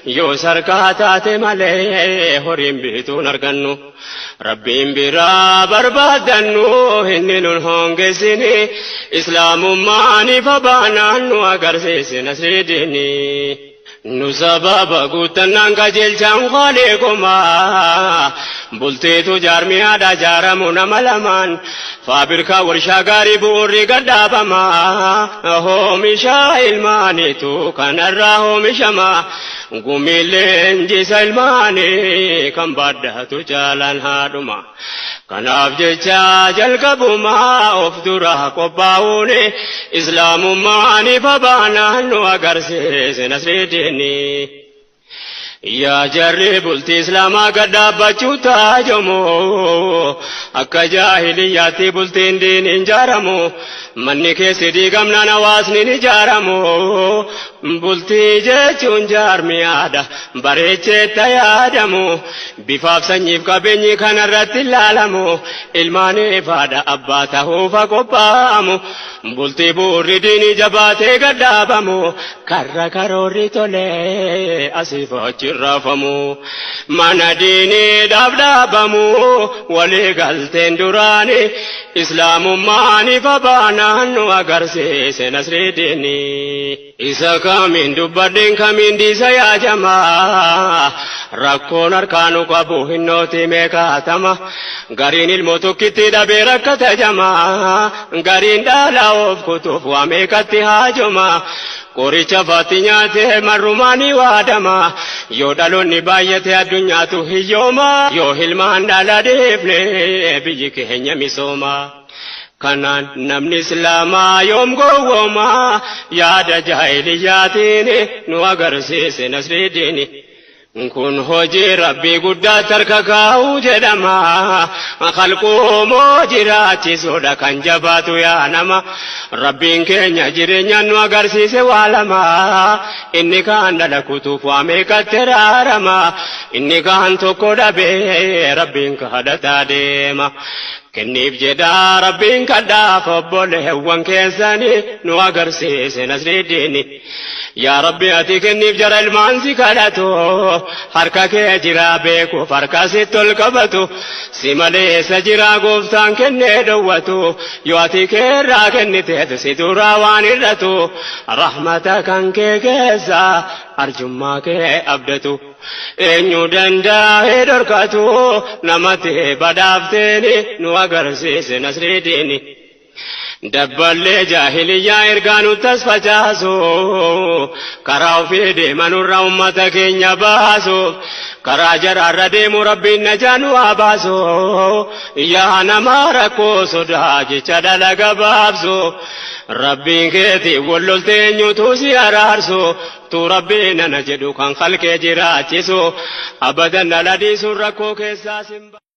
yoo sarkaa taate malee horiin bituun argannu rabbiin biraa barbaadannu inni nun hongeessini islaamummaan ifa baanaan nu agarsiisi nasrii diinii nu sababa guuttannaan qajeelchaan khaliqumaa bulteetu jaarmiyaadha jaaramu nama lamaan faabirkaa warshaa gaarii bu'uurri gadhaabamaa hoomisha ilmaaniitu kanarraa hoomishamaa gumiileen jisa ilmaanii kan baadhatu caalaan haadhuma kanaaf jecha jalqabumaa of dura qophaa'uuni islaamummaan ifa baanaan nu agarsiise nasrii diinii yaa jarri bultii islaamaa gadhaabbachuu taajamoo akka jaahiliyyaatti bultiin diiniin ijaaramu manni keessi diigamnaan hawaasni ni ijaaramu bultii jechuun jaarmiyaadha bareecheetta yaadamu bifaaf sanyiif qabeenyi kanarratti ilaalamu ilmaaniif haadha abbaa ta'uuf qophaa'amu bultii bu'uurri diinii jabaatee gadhaabamu karra karoorri tolee asiif achi rafamu mana diinii dhaabamu walii galteen duraani islaamummaan ifa baanaan nu agarsiise nasrii diinii isa kamiin dubbadheen kamiin diisa yaajamaa rakkoon harkaanu qabu hinnooti meeqaatama gariin ilmoo tokkitti dhabee rakkata jamaa gariin dhalaa of kutuuf waa meeqatti haajoma qoricha faatti nyaatee marrumaanii waadama yoo dhaloonni baay'ate addunyaatu hiyyooma yoo ilmaan dhala deebne biyyi keenya misooma kanaan namni islaamaa yoom gowwooma yaada jaahiliyyaatiin nu agarsiise nasrii diinii kun hojii rabbii guddaa tarka kaa'uu jedhama khalquumoo jiraachisuudha kan jabaatu yaa nama rabbiin keenya jireenyaan nu agarsiise waa lama inni kaan dhala kutuuf waa meeqatti raarama inni kaan tokko dhabee rabbiin kadhataa deema kenniif jedhaa rabbiin kadhaaf obboleewwan keessanii nu agarsiise nasrii diinii yaa rabbi ati kenniif jara ilmaan si kadhatu harka kee jira beekuuf harka sitti ol qabatu si maleessa jira gooftaan kennee dhowwatu yoo ati keerraa kenniteetu si duraa waan hir'atu rahmata kan kee keessa arjummaa kee abdatu eenyu danda'ee dhorkatu namatti badhaafteeni nu agarsiise nasrii diinii dabballee jaahiliyyaa ergaanu tas facaasu karaa ofii deemanurra ummata keenya baasu karaa jaraarra deemu rabbiin najaa nu haa baasu yaa nama rakkoo sodaa jecha dalaga baabsu rabbiin keetii walloltee eenyutu si araarsu tu rabbiin nana jedhu kan khalqee jiraachisu abadan ala dhiisuun rakkoo keessaa simba